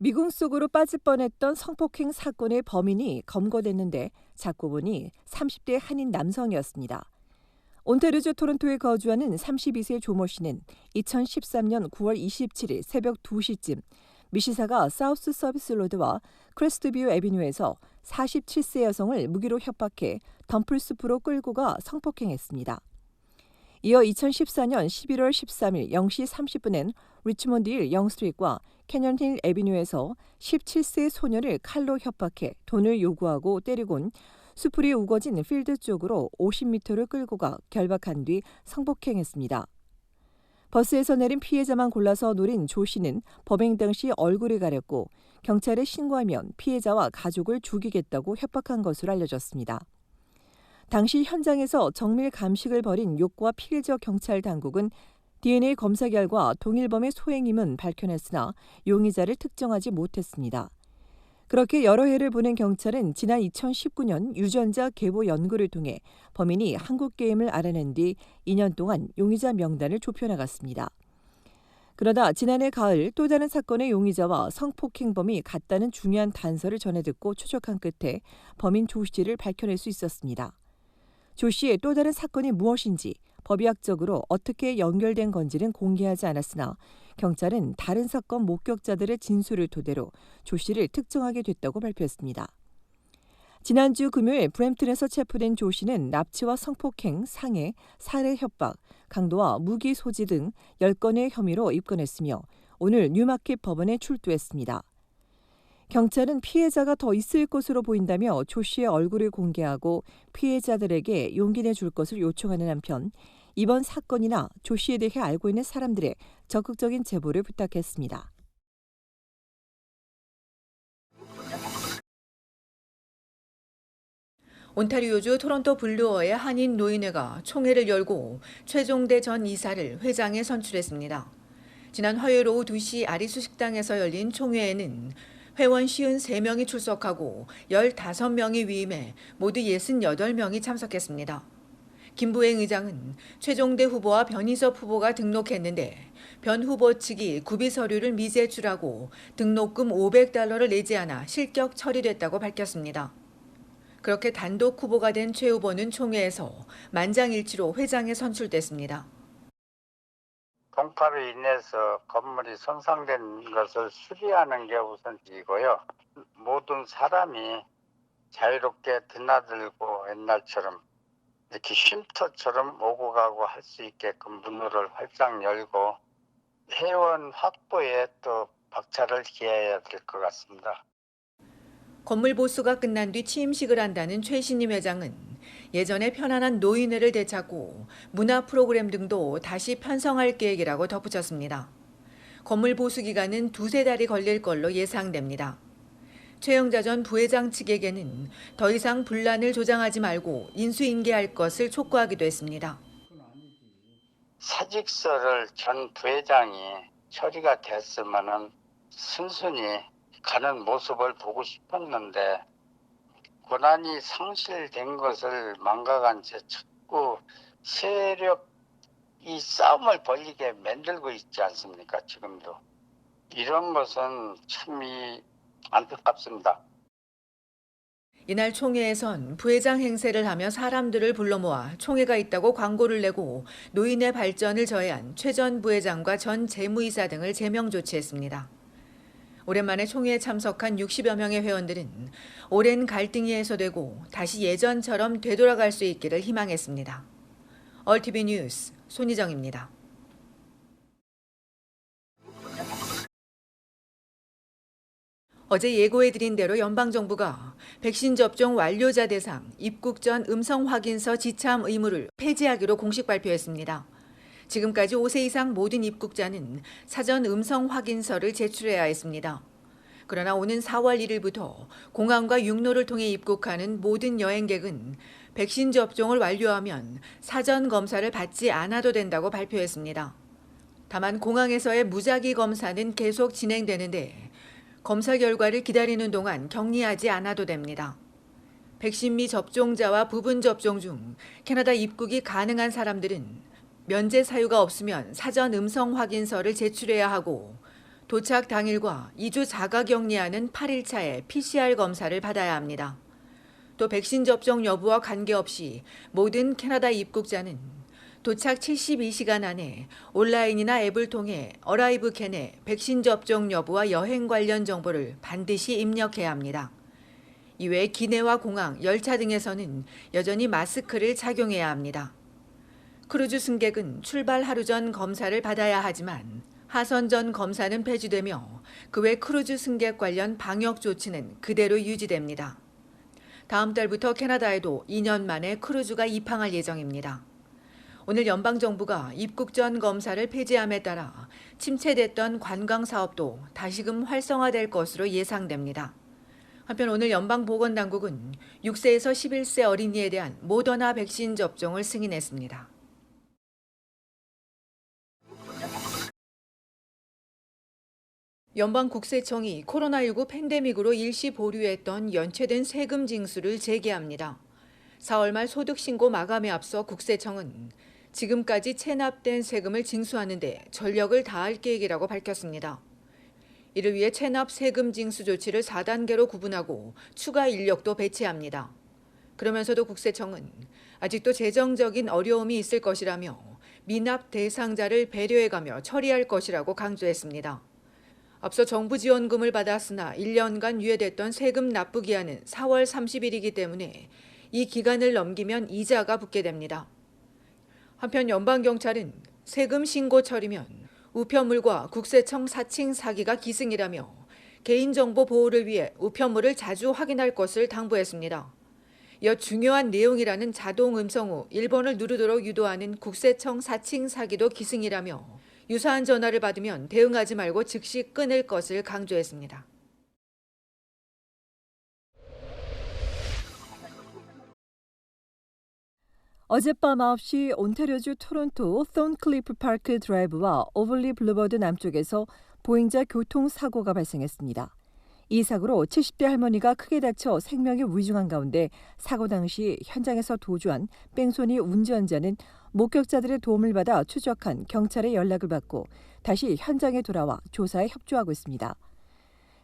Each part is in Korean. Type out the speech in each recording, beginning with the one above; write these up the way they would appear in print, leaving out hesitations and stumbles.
미궁 속으로 빠질 뻔했던 성폭행 사건의 범인이 검거됐는데 잡고 보니 30대 한인 남성이었습니다. 온타리오주 토론토에 거주하는 32세 조모 씨는 2013년 9월 27일 새벽 2시쯤 미시사가 사우스 서비스 로드와 크레스트뷰 애비뉴에서 47세 여성을 무기로 협박해 덤플숲으로 끌고 가 성폭행했습니다. 이어 2014년 11월 13일 0시 30분엔 리치몬드 힐 영스트리트와 캐년힐 애비뉴에서 17세 소녀를 칼로 협박해 돈을 요구하고 때리곤 수풀이 우거진 필드 쪽으로 50m를 끌고 가 결박한 뒤 성폭행했습니다. 버스에서 내린 피해자만 골라서 노린 조 씨는 범행 당시 얼굴을 가렸고 경찰에 신고하면 피해자와 가족을 죽이겠다고 협박한 것으로 알려졌습니다. 당시 현장에서 정밀 감식을 벌인 욕과 필저 경찰 당국은 DNA 검사 결과 동일범의 소행임은 밝혀냈으나 용의자를 특정하지 못했습니다. 그렇게 여러 해를 보낸 경찰은 지난 2019년 유전자 계보 연구를 통해 범인이 한국 게임을 알아낸 뒤 2년 동안 용의자 명단을 좁혀나갔습니다. 그러다 지난해 가을 또 다른 사건의 용의자와 성폭행범이 같다는 중요한 단서를 전해 듣고 추적한 끝에 범인 조 씨를 밝혀낼 수 있었습니다. 조 씨의 또 다른 사건이 무엇인지 법의학적으로 어떻게 연결된 건지는 공개하지 않았으나 경찰은 다른 사건 목격자들의 진술을 토대로 조 씨를 특정하게 됐다고 발표했습니다. 지난주 금요일 브램튼에서 체포된 조 씨는 납치와 성폭행, 상해, 살해 협박, 강도와 무기 소지 등 10건의 혐의로 입건했으며 오늘 뉴마켓 법원에 출두했습니다. 경찰은 피해자가 더 있을 것으로 보인다며 조 씨의 얼굴을 공개하고 피해자들에게 용기 내줄 것을 요청하는 한편 이번 사건이나 조 씨에 대해 알고 있는 사람들의 적극적인 제보를 부탁했습니다. 온타리오주 토론토 블루어의 한인 노인회가 총회를 열고 최종대 전 이사를 회장에 선출했습니다. 지난 화요일 오후 2시 아리수 식당에서 열린 총회에는 회원 53명이 출석하고 15명이 위임해 모두 68명이 참석했습니다. 김부행 의장은 최종대 후보와 변희섭 후보가 등록했는데 변 후보 측이 구비 서류를 미제출하고 등록금 $500를 내지 않아 실격 처리됐다고 밝혔습니다. 그렇게 단독 후보가 된 최 후보는 총회에서 만장일치로 회장에 선출됐습니다. 동파로 인해서 건물이 손상된 것을 수리하는 게 우선이고요. 모든 사람이 자유롭게 드나들고 옛날처럼 이렇게 쉼터처럼 오고 가고 할 수 있게끔 문을 활짝 열고 회원 확보에 또 박차를 기해야 될 것 같습니다. 건물 보수가 끝난 뒤 취임식을 한다는 최신임 회장은 예전에 편안한 노인회를 되찾고 문화 프로그램 등도 다시 편성할 계획이라고 덧붙였습니다. 건물 보수 기간은 2-3달이 걸릴 걸로 예상됩니다. 최영자 전 부회장 측에게는 더 이상 분란을 조장하지 말고 인수인계할 것을 촉구하기도 했습니다. 사직서를 전 부회장이 처리가 됐으면은 순순히 가는 모습을 보고 싶었는데 권한이 상실된 것을 망각한 채 자꾸 세력이 싸움을 벌이게 만들고 있지 않습니까? 지금도. 이런 것은 참 안타깝습니다. 이날 총회에선 부회장 행세를 하며 사람들을 불러 모아 총회가 있다고 광고를 내고 노인의 발전을 저해한 최 전 부회장과 전 재무이사 등을 제명 조치했습니다. 오랜만에 총회에 참석한 60여 명의 회원들은 오랜 갈등이 해소되고 다시 예전처럼 되돌아갈 수 있기를 희망했습니다. 얼티비 뉴스 손희정입니다. 어제 예고해드린 대로 연방정부가 백신 접종 완료자 대상 입국 전 음성 확인서 지참 의무를 폐지하기로 공식 발표했습니다. 지금까지 5세 이상 모든 입국자는 사전 음성 확인서를 제출해야 했습니다. 그러나 오는 4월 1일부터 공항과 육로를 통해 입국하는 모든 여행객은 백신 접종을 완료하면 사전 검사를 받지 않아도 된다고 발표했습니다. 다만 공항에서의 무작위 검사는 계속 진행되는데 검사 결과를 기다리는 동안 격리하지 않아도 됩니다. 백신 미접종자와 부분 접종 중 캐나다 입국이 가능한 사람들은 면제 사유가 없으면 사전 음성 확인서를 제출해야 하고 도착 당일과 2주 자가 격리하는 8일차에 PCR 검사를 받아야 합니다. 또 백신 접종 여부와 관계없이 모든 캐나다 입국자는 도착 72시간 안에 온라인이나 앱을 통해 어라이브 캔에 백신 접종 여부와 여행 관련 정보를 반드시 입력해야 합니다. 이외 기내와 공항, 열차 등에서는 여전히 마스크를 착용해야 합니다. 크루즈 승객은 출발 하루 전 검사를 받아야 하지만 하선 전 검사는 폐지되며 그 외 크루즈 승객 관련 방역 조치는 그대로 유지됩니다. 다음 달부터 캐나다에도 2년 만에 크루즈가 입항할 예정입니다. 오늘 연방정부가 입국 전 검사를 폐지함에 따라 침체됐던 관광 사업도 다시금 활성화될 것으로 예상됩니다. 한편 오늘 연방보건당국은 6세에서 11세 어린이에 대한 모더나 백신 접종을 승인했습니다. 연방국세청이 코로나19 팬데믹으로 일시 보류했던 연체된 세금 징수를 재개합니다. 4월 말 소득신고 마감에 앞서 국세청은 지금까지 체납된 세금을 징수하는 데 전력을 다할 계획이라고 밝혔습니다. 이를 위해 체납 세금 징수 조치를 4단계로 구분하고 추가 인력도 배치합니다. 그러면서도 국세청은 아직도 재정적인 어려움이 있을 것이라며 미납 대상자를 배려해가며 처리할 것이라고 강조했습니다. 앞서 정부 지원금을 받았으나 1년간 유예됐던 세금 납부 기한은 4월 30일이기 때문에 이 기간을 넘기면 이자가 붙게 됩니다. 한편 연방경찰은 세금 신고 처리면 우편물과 국세청 사칭 사기가 기승이라며 개인정보 보호를 위해 우편물을 자주 확인할 것을 당부했습니다. 이어 중요한 내용이라는 자동 음성 후 1번을 누르도록 유도하는 국세청 사칭 사기도 기승이라며 유사한 전화를 받으면 대응하지 말고 즉시 끊을 것을 강조했습니다. 어젯밤 9시 온타리오주 토론토 톤클리프 파크 드라이브와 오벌리 블루버드 남쪽에서 보행자 교통사고가 발생했습니다. 이 사고로 70대 할머니가 크게 다쳐 생명이 위중한 가운데 사고 당시 현장에서 도주한 뺑소니 운전자는 목격자들의 도움을 받아 추적한 경찰의 연락을 받고 다시 현장에 돌아와 조사에 협조하고 있습니다.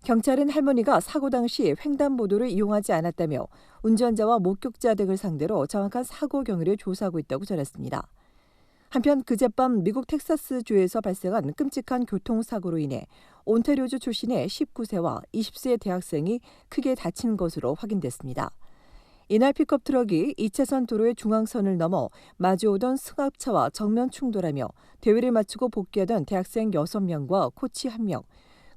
경찰은 할머니가 사고 당시 횡단보도를 이용하지 않았다며 운전자와 목격자 등을 상대로 정확한 사고 경위를 조사하고 있다고 전했습니다. 한편 그젯밤 미국 텍사스주에서 발생한 끔찍한 교통사고로 인해 온타리오주 출신의 19세와 20세 대학생이 크게 다친 것으로 확인됐습니다. 이날 픽업 트럭이 2차선 도로의 중앙선을 넘어 마주오던 승합차와 정면 충돌하며 대회를 마치고 복귀하던 대학생 6명과 코치 1명,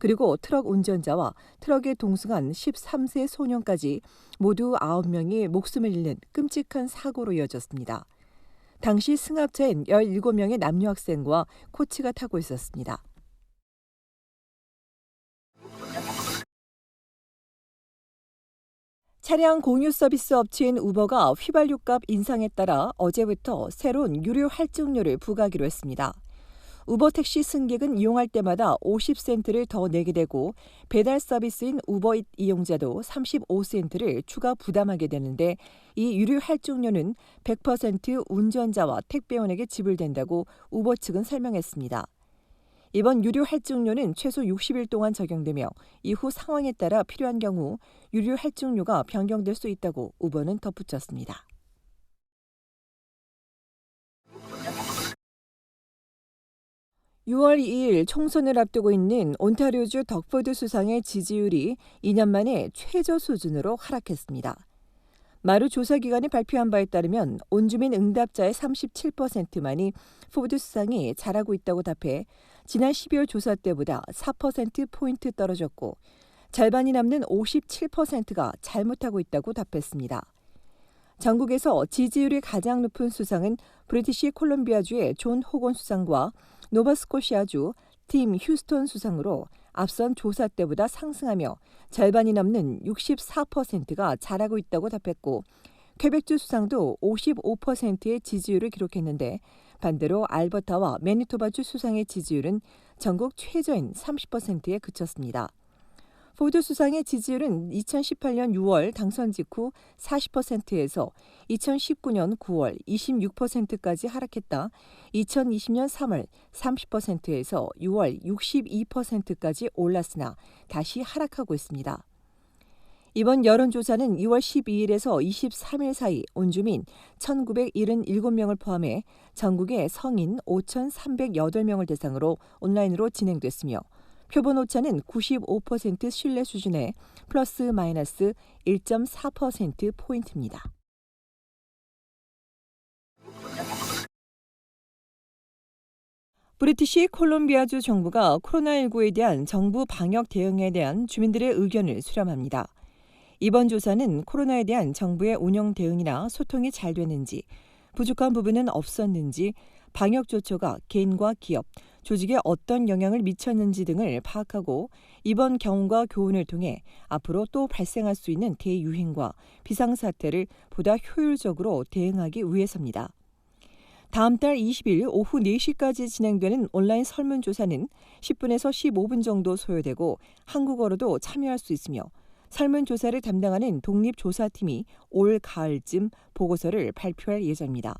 그리고 트럭 운전자와 트럭에 동승한 13세 소년까지 모두 9명이 목숨을 잃는 끔찍한 사고로 이어졌습니다. 당시 승합차엔 17명의 남녀 학생과 코치가 타고 있었습니다. 차량 공유 서비스 업체인 우버가 휘발유값 인상에 따라 어제부터 새로운 유료 할증료를 부과하기로 했습니다. 우버 택시 승객은 이용할 때마다 50센트를 더 내게 되고 배달 서비스인 우버잇 이용자도 35센트를 추가 부담하게 되는데 이 유료 할증료는 100% 운전자와 택배원에게 지불된다고 우버 측은 설명했습니다. 이번 유료 할증료는 최소 60일 동안 적용되며 이후 상황에 따라 필요한 경우 유료 할증료가 변경될 수 있다고 우버는 덧붙였습니다. (6월 2일) 총선을 앞두고 있는 온타리오주 덕포드 수상의 지지율이 2년 만에 최저 수준으로 하락했습니다. 마루 조사기관이 발표한 바에 따르면 온주민 응답자의 37%만이 포드 수상이 잘하고 있다고 답해 지난 12월 조사 때보다 4%포인트 떨어졌고 절반이 남는 57%가 잘못하고 있다고 답했습니다. 전국에서 지지율이 가장 높은 수상은 브리티시 콜롬비아주의 존 호건 수상과 노바스코시아주 팀 휴스턴 수상으로 앞선 조사 때보다 상승하며 절반이 넘는 64%가 잘하고 있다고 답했고 퀘벡주 수상도 55%의 지지율을 기록했는데 반대로 알버타와 매니토바주 수상의 지지율은 전국 최저인 30%에 그쳤습니다. 포드 수상의 지지율은 2018년 6월 당선 직후 40%에서 2019년 9월 26%까지 하락했다. 2020년 3월 30%에서 6월 62%까지 올랐으나 다시 하락하고 있습니다. 이번 여론조사는 2월 12일에서 23일 사이 온주민 1,977명을 포함해 전국의 성인 5,308명을 대상으로 온라인으로 진행됐으며 표본 오차는 95% 신뢰 수준의 플러스 마이너스 1.4%포인트입니다. 브리티시 콜롬비아주 정부가 코로나19에 대한 정부 방역 대응에 대한 주민들의 의견을 수렴합니다. 이번 조사는 코로나에 대한 정부의 운영 대응이나 소통이 잘 됐는지, 부족한 부분은 없었는지, 방역 조처가 개인과 기업, 조직에 어떤 영향을 미쳤는지 등을 파악하고 이번 경험과 교훈을 통해 앞으로 또 발생할 수 있는 대유행과 비상사태를 보다 효율적으로 대응하기 위해서입니다. 다음 달 20일 오후 4시까지 진행되는 온라인 설문조사는 10분에서 15분 정도 소요되고 한국어로도 참여할 수 있으며 설문조사를 담당하는 독립조사팀이 올 가을쯤 보고서를 발표할 예정입니다.